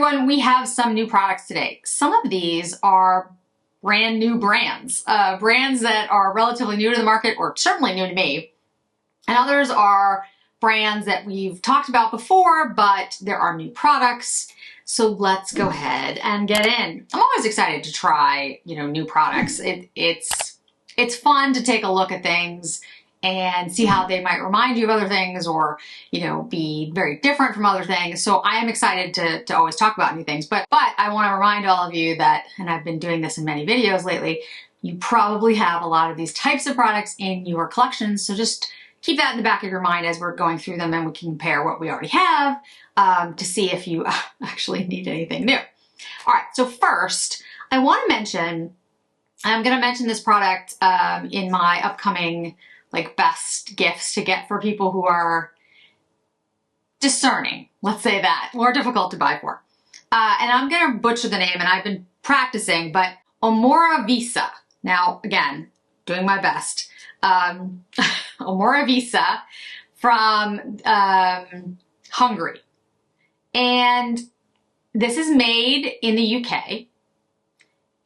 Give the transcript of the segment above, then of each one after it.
everyone, we have some new products today. Some of these are brand new brands, brands that are relatively new to the market or certainly new to me. And others are brands that we've talked about before, but there are new products. So let's go ahead and get in. I'm always excited to try, new products. It's fun to take a look at things and see how they might remind you of other things or, be very different from other things. So I am excited to always talk about new things. But I want to remind all of you that, and I've been doing this in many videos lately, you probably have a lot of these types of products in your collections. So just keep that in the back of your mind as we're going through them, and we can compare what we already have to see if you actually need anything new. All right, so first, I want to mention, I'm going to mention this product in my upcoming best gifts to get for people who are discerning, let's say that, more difficult to buy for. And I'm going to butcher the name, and I've been practicing, but Omorovicza. Now, again, doing my best. Omorovicza from Hungary. And this is made in the UK.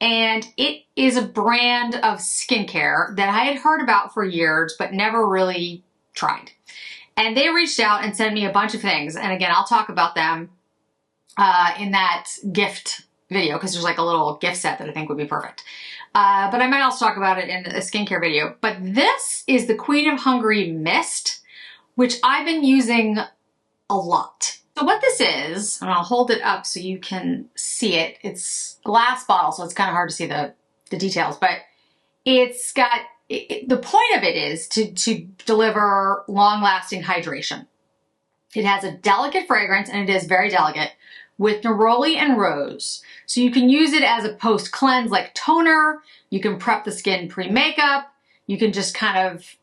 And it is a brand of skincare that I had heard about for years, but never really tried. And they reached out and sent me a bunch of things. And again, I'll talk about them in that gift video, because there's a little gift set that I think would be perfect. But I might also talk about it in a skincare video. But this is the Queen of Hungary Mist, which I've been using a lot. So what this is, and I'll hold it up so you can see it. It's a glass bottle, so it's kind of hard to see the details, but it's got, the point of it is to deliver long-lasting hydration. It has a delicate fragrance, and it is very delicate, with neroli and rose. So you can use it as a post-cleanse like toner. You can prep the skin pre-makeup. You can just kind of,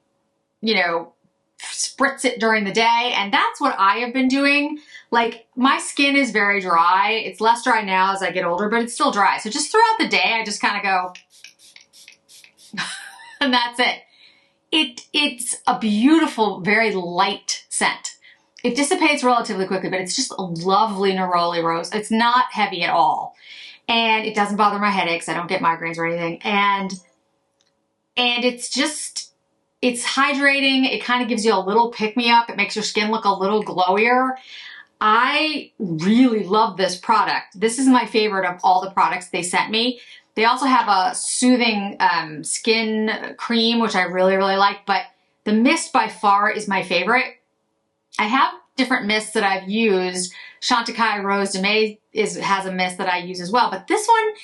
spritz it during the day. And that's what I have been doing. My skin is very dry. It's less dry now as I get older, but it's still dry. So just throughout the day, I just kind of go, and that's it. It's a beautiful, very light scent. It dissipates relatively quickly, but it's just a lovely neroli rose. It's not heavy at all. And it doesn't bother my headaches. I don't get migraines or anything. And it's hydrating. It kind of gives you a little pick-me-up. It makes your skin look a little glowier. I really love this product. This is my favorite of all the products they sent me. They also have a soothing skin cream, which I really, really like. But the mist by far is my favorite. I have different mists that I've used. Chantecaille Rose de Mai has a mist that I use as well. But this one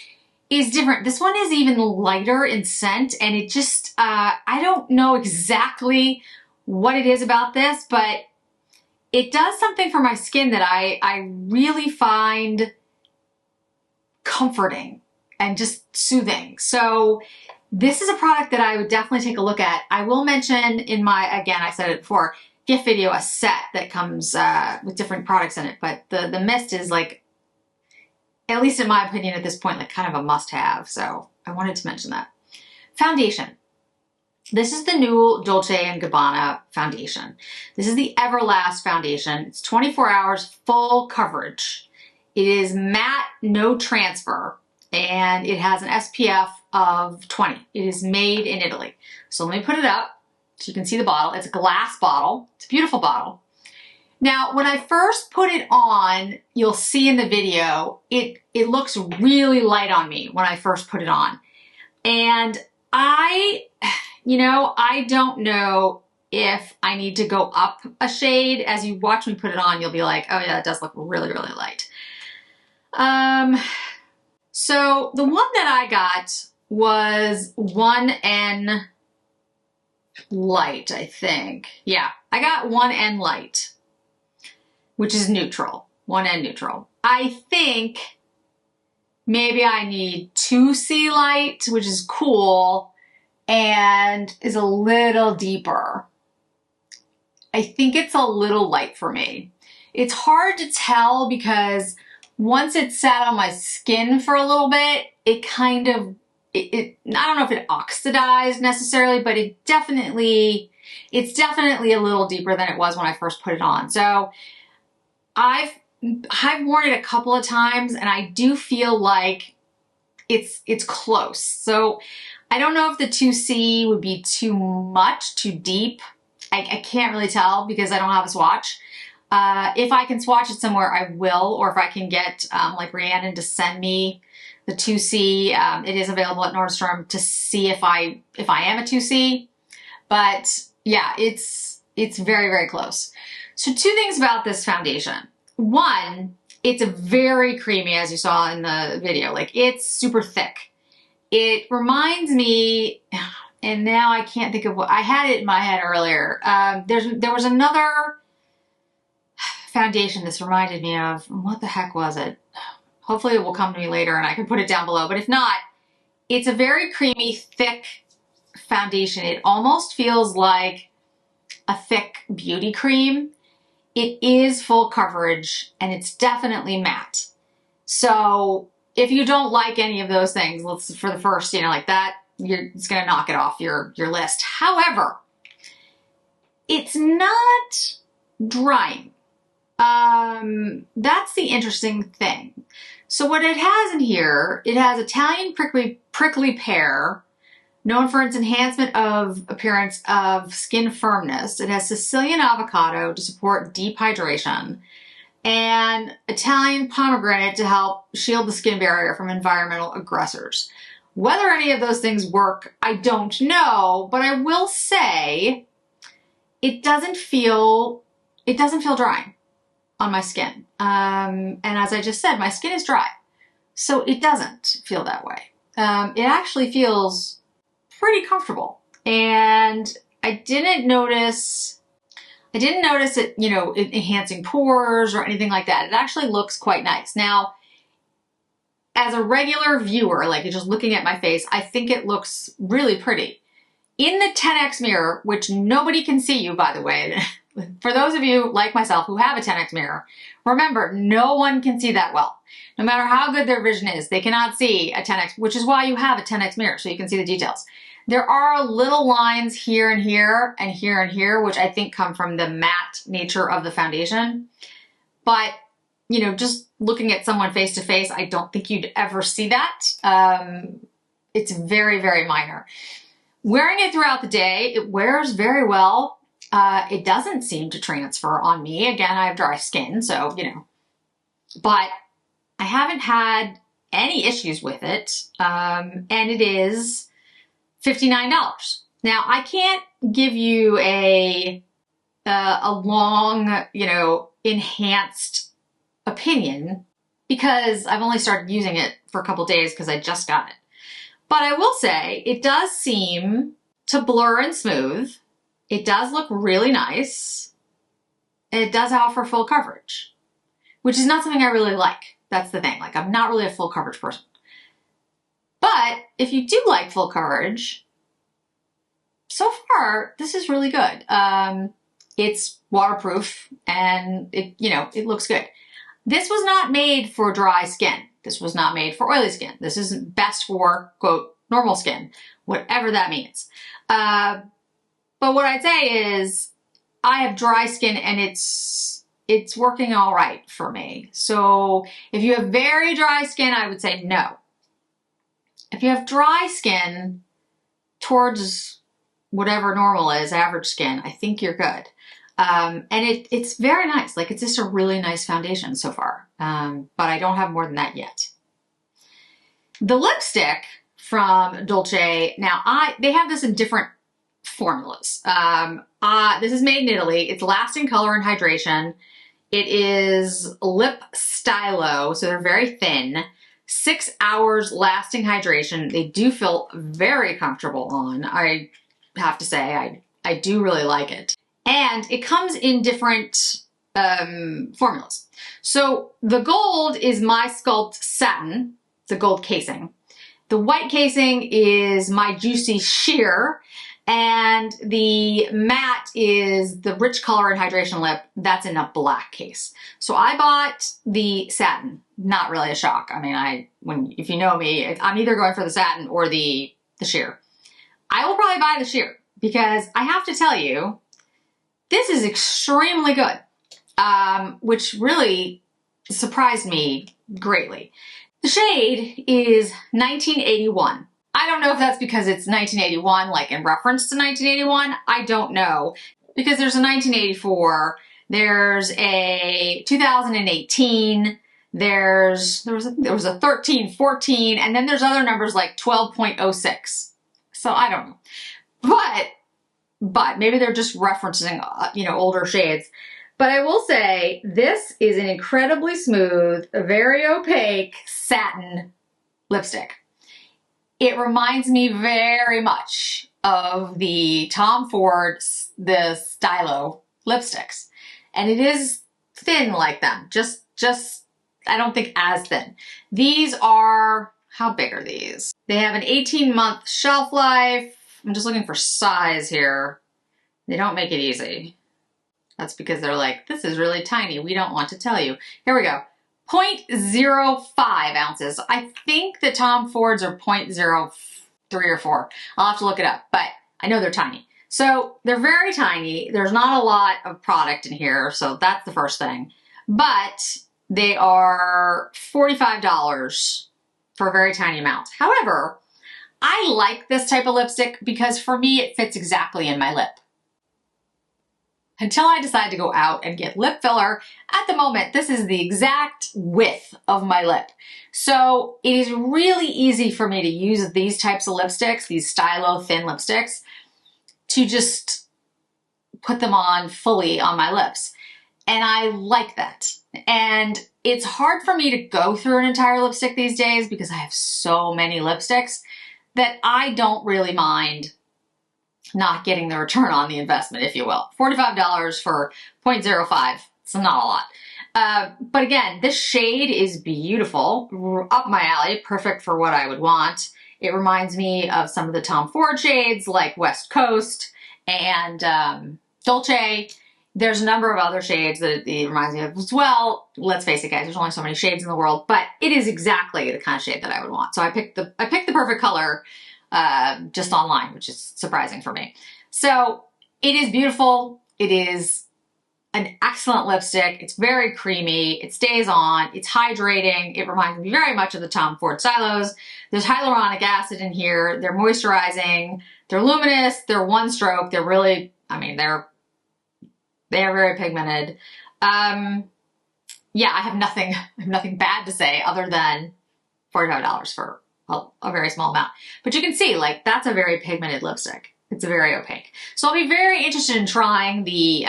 is different. This one is even lighter in scent, and it just, I don't know exactly what it is about this, but it does something for my skin that I really find comforting and just soothing. So this is a product that I would definitely take a look at. I will mention in my, again, I said it before, gift video, a set that comes with different products in it, but the mist is at least in my opinion at this point, kind of a must-have. So I wanted to mention that. Foundation. This is the new Dolce & Gabbana foundation. This is the Everlast foundation. It's 24 hours full coverage. It is matte, no transfer, and it has an SPF of 20. It is made in Italy. So let me put it up so you can see the bottle. It's a glass bottle. It's a beautiful bottle. Now, when I first put it on, you'll see in the video, it looks really light on me when I first put it on. And I don't know if I need to go up a shade. As you watch me put it on, you'll be like, oh yeah, it does look really, really light. So the one that I got was 1N Light, I think. Yeah, I got 1N Light, which is neutral, 1N neutral. I think maybe I need 2C Light, which is cool and is a little deeper. I think it's a little light for me. It's hard to tell because once it sat on my skin for a little bit, it kind of, I don't know if it oxidized necessarily, but it's definitely a little deeper than it was when I first put it on. So I've I've worn it a couple of times and I do feel like it's close. So I don't know if the 2C would be too much, too deep. I can't really tell because I don't have a swatch. If I can swatch it somewhere, I will, or if I can get like Rhiannon to send me the 2C. It is available at Nordstrom to see if I am a 2C. But yeah, it's very, very close. So two things about this foundation. One, it's very creamy, as you saw in the video. Like, it's super thick. It reminds me, and now I can't think of what, I had it in my head earlier. There was another foundation this reminded me of. What the heck was it? Hopefully it will come to me later and I can put it down below. But if not, it's a very creamy, thick foundation. It almost feels like a thick beauty cream. It is full coverage and it's definitely matte. So if you don't like any of those things, for the first, like that, it's gonna knock it off your list. However, it's not drying. That's the interesting thing. So what it has in here, it has Italian prickly pear, known for its enhancement of appearance of skin firmness. It has Sicilian avocado to support deep hydration, and Italian pomegranate to help shield the skin barrier from environmental aggressors. Whether any of those things work, I don't know, but I will say it doesn't feel drying on my skin. And as I just said, my skin is dry, so it doesn't feel that way. It actually feels pretty comfortable, and I didn't notice it, enhancing pores or anything like that. It actually looks quite nice. Now, as a regular viewer, like just looking at my face, I think it looks really pretty. In the 10x mirror, which nobody can see you, by the way, for those of you like myself who have a 10x mirror, remember, no one can see that well. No matter how good their vision is, they cannot see a 10x, which is why you have a 10x mirror, so you can see the details. There are little lines here and here and here and here, which I think come from the matte nature of the foundation. But, just looking at someone face to face, I don't think you'd ever see that. It's very, very minor. Wearing it throughout the day, it wears very well. It doesn't seem to transfer on me. Again, I have dry skin, so, but I haven't had any issues with it. And it is $59. Now, I can't give you a long, enhanced opinion because I've only started using it for a couple days because I just got it. But I will say it does seem to blur and smooth. It does look really nice. And it does offer full coverage, which is not something I really like. That's the thing. Like, I'm not really a full coverage person. But if you do like full coverage, so far, this is really good. It's waterproof and it looks good. This was not made for dry skin. This was not made for oily skin. This isn't best for, quote, normal skin, whatever that means. But what I'd say is I have dry skin and it's working all right for me. So if you have very dry skin, I would say no. If you have dry skin towards whatever normal is, average skin, I think you're good. And it's very nice. Like, it's just a really nice foundation so far. But I don't have more than that yet. The lipstick from Dolce, now they have this in different formulas. This is made in Italy. It's lasting color and hydration. It is lip stylo, so they're very thin. 6 hours lasting hydration. They do feel very comfortable on. I have to say, I do really like it. And it comes in different formulas. So the gold is My Sculpt Satin. It's a gold casing. The white casing is My Juicy Sheer. And the matte is the Rich Color and Hydration Lip. That's in a black case. So I bought the satin. Not really a shock. I mean, if you know me, I'm either going for the satin or the sheer. I will probably buy the sheer because I have to tell you, this is extremely good. Which really surprised me greatly. The shade is 1981. I don't know if that's because it's 1981, like in reference to 1981. I don't know. Because there's a 1984, there's a 2018, there was a 13, 14, and then there's other numbers like 12.06. So I don't know. But maybe they're just referencing, older shades. But I will say this is an incredibly smooth, very opaque satin lipstick. It reminds me very much of the Tom Ford, the Stylo lipsticks. And it is thin like them, just I don't think as thin. These are, how big are these? They have an 18-month shelf life. I'm just looking for size here. They don't make it easy. That's because they're like, this is really tiny. We don't want to tell you. Here we go. 0.05 ounces. I think the Tom Fords are 0.03 or 4. I'll have to look it up, but I know they're tiny. So they're very tiny. There's not a lot of product in here, so that's the first thing. But they are $45 for a very tiny amount. However, I like this type of lipstick because for me, it fits exactly in my lip. Until I decide to go out and get lip filler, at the moment, this is the exact width of my lip. So it is really easy for me to use these types of lipsticks, these stylo thin lipsticks, to just put them on fully on my lips. And I like that. And it's hard for me to go through an entire lipstick these days because I have so many lipsticks that I don't really mind not getting the return on the investment, if you will. $45 for 0.05. It's not a lot. But again, this shade is beautiful, up my alley, perfect for what I would want. It reminds me of some of the Tom Ford shades like West Coast and Dolce. There's a number of other shades that it reminds me of as well. Let's face it, guys, there's only so many shades in the world, but it is exactly the kind of shade that I would want. So I picked the perfect color just online, which is surprising for me. So it is beautiful. It is an excellent lipstick. It's very creamy. It stays on. It's hydrating. It reminds me very much of the Tom Ford Stylos. There's hyaluronic acid in here. They're moisturizing. They're luminous. They're one stroke. They're really, they're very pigmented. Yeah, I have nothing bad to say other than $45 for a very small amount. But you can see, like, that's a very pigmented lipstick. It's very opaque. So I'll be very interested in trying the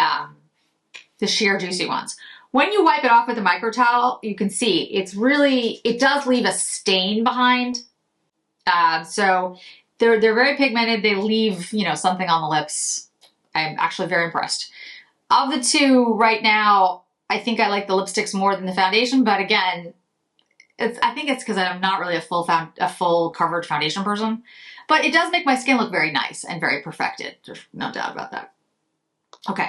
sheer juicy ones. When you wipe it off with a micro towel, you can see it does leave a stain behind. So they're very pigmented. They leave, something on the lips. I'm actually very impressed. Of the two right now, I think I like the lipsticks more than the foundation, but again, I think it's because I'm not really a full coverage foundation person, but it does make my skin look very nice and very perfected. There's no doubt about that. Okay,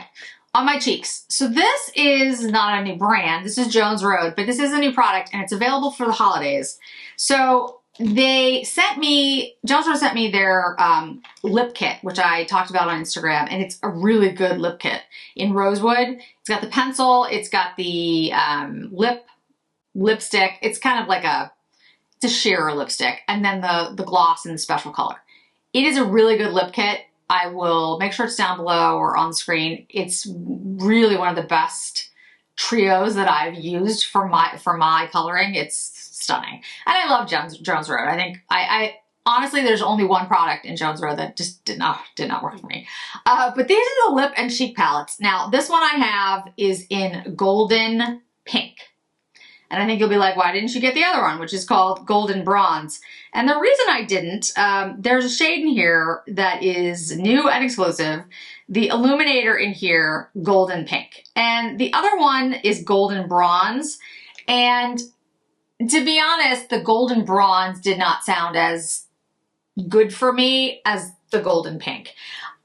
on my cheeks. So this is not a new brand. This is Jones Road, but this is a new product and it's available for the holidays. So Jones Road sent me their lip kit, which I talked about on Instagram, and it's a really good lip kit in rosewood. It's got the pencil, it's got the lipstick. It's kind of like it's a sheer lipstick, and then the gloss in the special color. It is a really good lip kit. I will make sure it's down below or on the screen. It's really one of the best trios that I've used for my coloring. It's stunning. And I love Jones Road. I think I honestly, there's only one product in Jones Road that just did not work for me. But these are the lip and cheek palettes. Now, this one I have is in golden pink. And I think you'll be like, why didn't you get the other one, which is called Golden Bronze? And the reason I didn't, there's a shade in here that is new and exclusive. The illuminator in here, Golden Pink. And the other one is Golden Bronze. And to be honest, the Golden Bronze did not sound as good for me as the Golden Pink.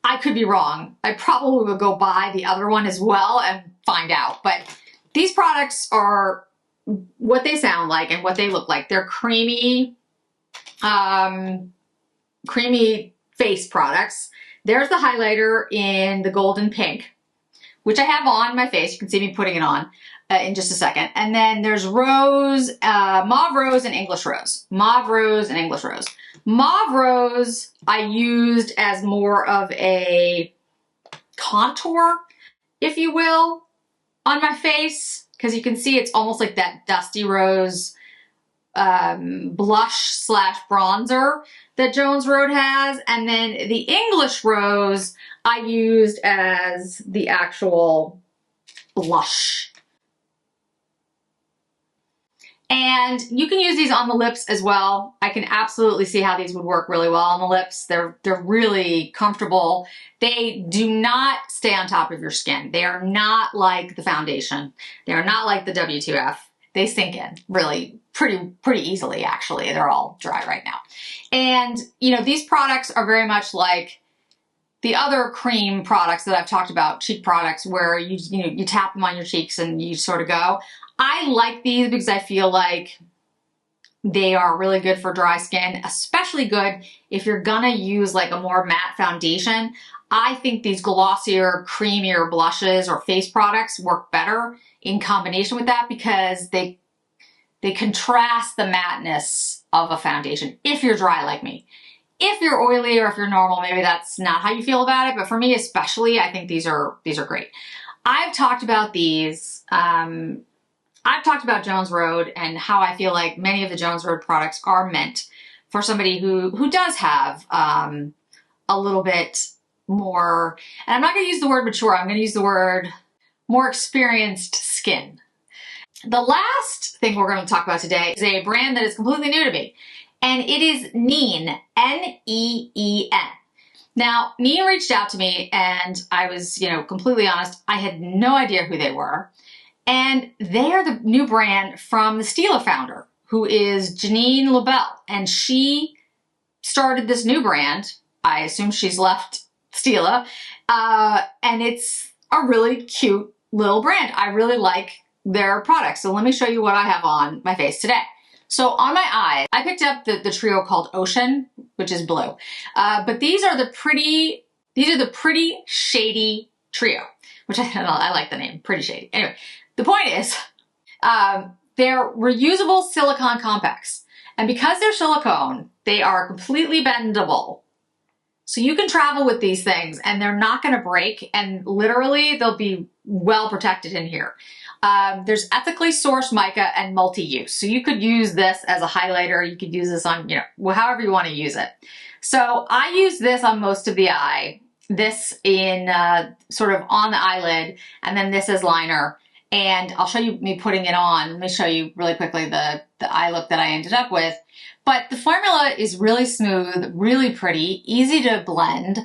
I could be wrong. I probably would go buy the other one as well and find out. But these products are what they sound like and what they look like. They're creamy face products. There's the highlighter in the golden pink, which I have on my face. You can see me putting it on. in just a second. And then there's rose, mauve rose and English rose. Mauve rose and English rose. Mauve rose I used as more of a contour, if you will, on my face, because you can see it's almost like that dusty rose blush slash bronzer that Jones Road has. And then the English rose I used as the actual blush. And you can use these on the lips as well. I can absolutely see how these would work really well on the lips. They're really comfortable. They do not stay on top of your skin. They are not like the foundation. They are not like the W2F. They sink in really pretty easily, actually. They're all dry right now. And, you know, these products are very much like the other cream products that I've talked about, cheek products, where you tap them on your cheeks and you sort of go. I like these because I feel like they are really good for dry skin, especially good if you're gonna use like a more matte foundation. I think these glossier, creamier blushes or face products work better in combination with that because they contrast the matteness of a foundation if you're dry like me. If you're oily or if you're normal, maybe that's not how you feel about it, but for me especially, I think these are great. I've talked about these. I've talked about Jones Road and how I feel like many of the Jones Road products are meant for somebody who does have a little bit more, and I'm not going to use the word mature, I'm going to use the word more experienced skin. The last thing we're going to talk about today is a brand that is completely new to me, and it is Neen, N-E-E-N. Now, Neen reached out to me, and I was, completely honest, I had no idea who they were. And they are the new brand from the Stila founder, who is Janine LaBelle. And she started this new brand. I assume she's left Stila. And it's a really cute little brand. I really like their products. So let me show you what I have on my face today. So on my eyes, I picked up the trio called Ocean, which is blue. But these are the pretty shady trio, which I like the name, pretty shady. Anyway. The point is, they're reusable silicone compacts. And because they're silicone, they are completely bendable. So you can travel with these things and they're not going to break, and literally they'll be well protected in here. There's ethically sourced mica and multi-use. So you could use this as a highlighter. You could use this on, however you want to use it. So I use this on most of the eye, this in sort of on the eyelid, and then this as liner. And I'll show you me putting it on. Let me show you really quickly the eye look that I ended up with. But the formula is really smooth, really pretty, easy to blend,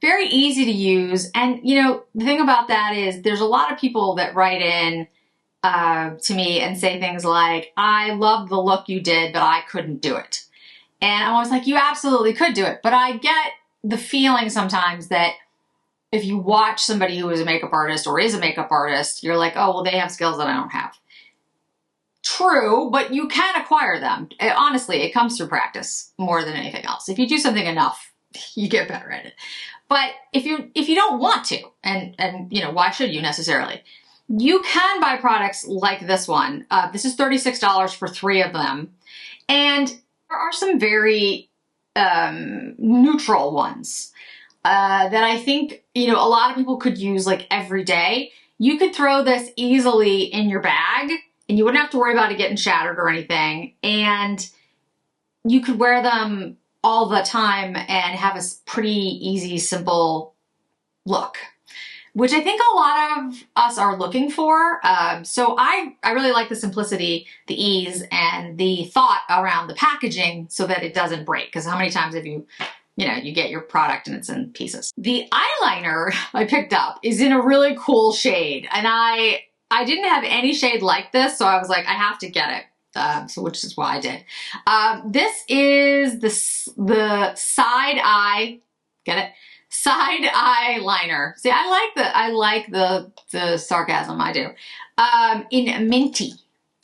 very easy to use. And, the thing about that is there's a lot of people that write in to me and say things like, I love the look you did, but I couldn't do it. And I'm always like, you absolutely could do it. But I get the feeling sometimes that if you watch somebody who is a makeup artist or is a makeup artist, you're like, oh, well, they have skills that I don't have. True, but you can acquire them. Honestly, it comes through practice more than anything else. If you do something enough, you get better at it. But if you don't want to, and why should you necessarily? You can buy products like this one. This is $36 for 3 of them. And there are some very neutral ones. That I think, a lot of people could use like every day. You could throw this easily in your bag and you wouldn't have to worry about it getting shattered or anything. And you could wear them all the time and have a pretty easy, simple look, which I think a lot of us are looking for. So I really like the simplicity, the ease, and the thought around the packaging so that it doesn't break. Because how many times have you get your product and it's in pieces. The eyeliner I picked up is in a really cool shade. And I didn't have any shade like this, so I was like, I have to get it. Which is why I did. This is the side eye, get it? Side eye liner. See, I like the sarcasm, I do. In Minty.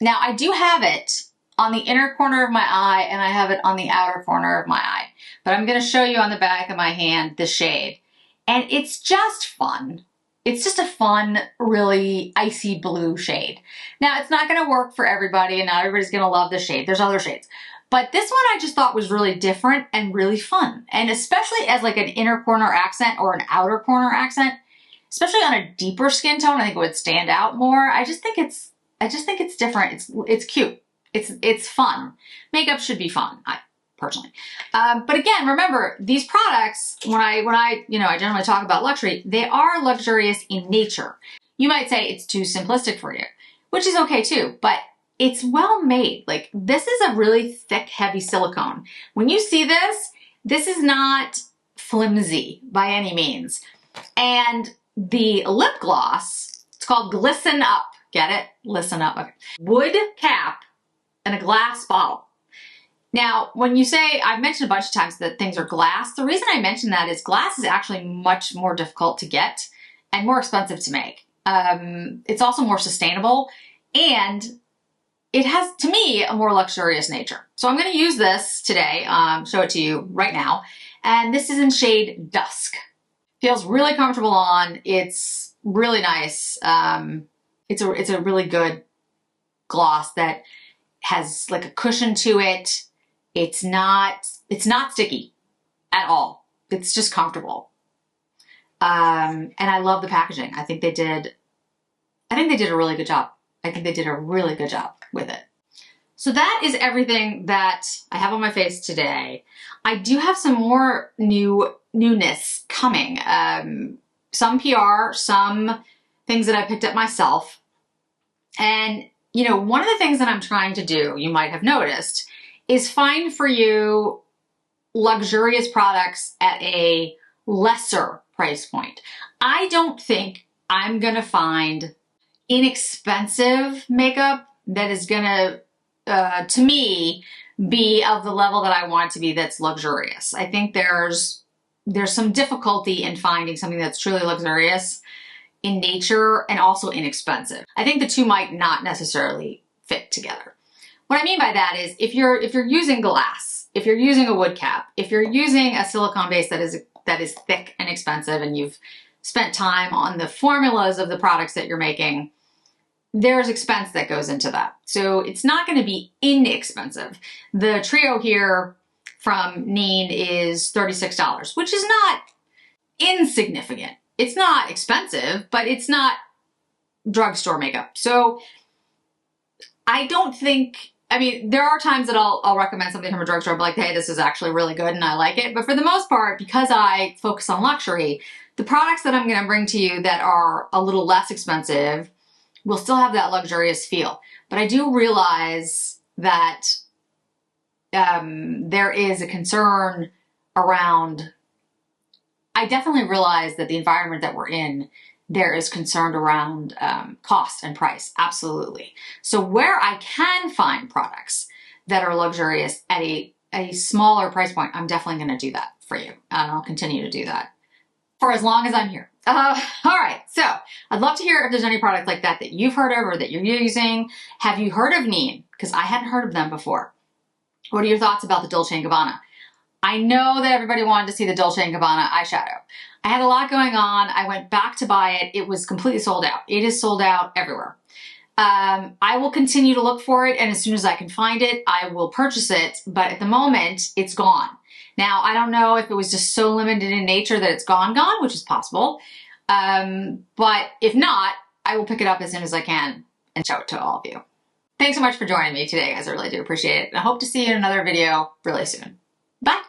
Now I do have it on the inner corner of my eye and I have it on the outer corner of my eye. But I'm going to show you on the back of my hand the shade. And it's just fun. It's just a fun, really icy blue shade. Now, it's not gonna work for everybody and not everybody's gonna love this shade. There's other shades. But this one I just thought was really different and really fun. And especially as like an inner corner accent or an outer corner accent, especially on a deeper skin tone, I think it would stand out more. I just think it's different. It's cute. It's fun. Makeup should be fun, personally. But again, remember, these products, when I generally talk about luxury, they are luxurious in nature. You might say it's too simplistic for you, which is okay too, but it's well made. Like, this is a really thick, heavy silicone. When you see this, this is not flimsy by any means. And the lip gloss, it's called Glisten Up. Get it? Listen up. Okay. Wood cap and a glass bottle. Now, when you say, I've mentioned a bunch of times that things are glass, the reason I mention that is glass is actually much more difficult to get and more expensive to make. It's also more sustainable, and it has, to me, a more luxurious nature. So I'm going to use this today, show it to you right now, and this is in shade Dusk. Feels really comfortable on. It's really nice. It's a really good gloss that has like a cushion to it. It's not sticky at all. It's just comfortable. And I love the packaging. I think they did a really good job. I think they did a really good job with it. So that is everything that I have on my face today. I do have some more newness coming. Some PR, some things that I picked up myself. And, you know, one of the things that I'm trying to do, you might have noticed, is find for you luxurious products at a lesser price point. I don't think I'm gonna find inexpensive makeup that is gonna, to me, be of the level that I want it to be that's luxurious. I think there's some difficulty in finding something that's truly luxurious in nature and also inexpensive. I think the two might not necessarily fit together. What I mean by that is if you're using glass, if you're using a wood cap, if you're using a silicone base that is thick and expensive, and you've spent time on the formulas of the products that you're making, there's expense that goes into that. So it's not going to be inexpensive. The trio here from Neen is $36, which is not insignificant. It's not expensive, but it's not drugstore makeup. So I don't think, I mean, there are times that I'll recommend something from a drugstore, but like, hey, this is actually really good and I like it. But for the most part, because I focus on luxury, the products that I'm going to bring to you that are a little less expensive will still have that luxurious feel. But I do realize that there is a concern around, I definitely realize that the environment that we're in, there is concern around cost and price, absolutely. So where I can find products that are luxurious at a smaller price point, I'm definitely gonna do that for you. And I'll continue to do that for as long as I'm here. All right, so I'd love to hear if there's any product like that that you've heard of or that you're using. Have you heard of Neen? Because I hadn't heard of them before. What are your thoughts about the Dolce & Gabbana? I know that everybody wanted to see the Dolce & Gabbana eyeshadow. I had a lot going on. I went back to buy it. It was completely sold out. It is sold out everywhere. I will continue to look for it, and as soon as I can find it, I will purchase it, but at the moment, it's gone. Now, I don't know if it was just so limited in nature that it's gone, which is possible, but if not, I will pick it up as soon as I can and show it to all of you. Thanks so much for joining me today, guys. I really do appreciate it, and I hope to see you in another video really soon. Bye!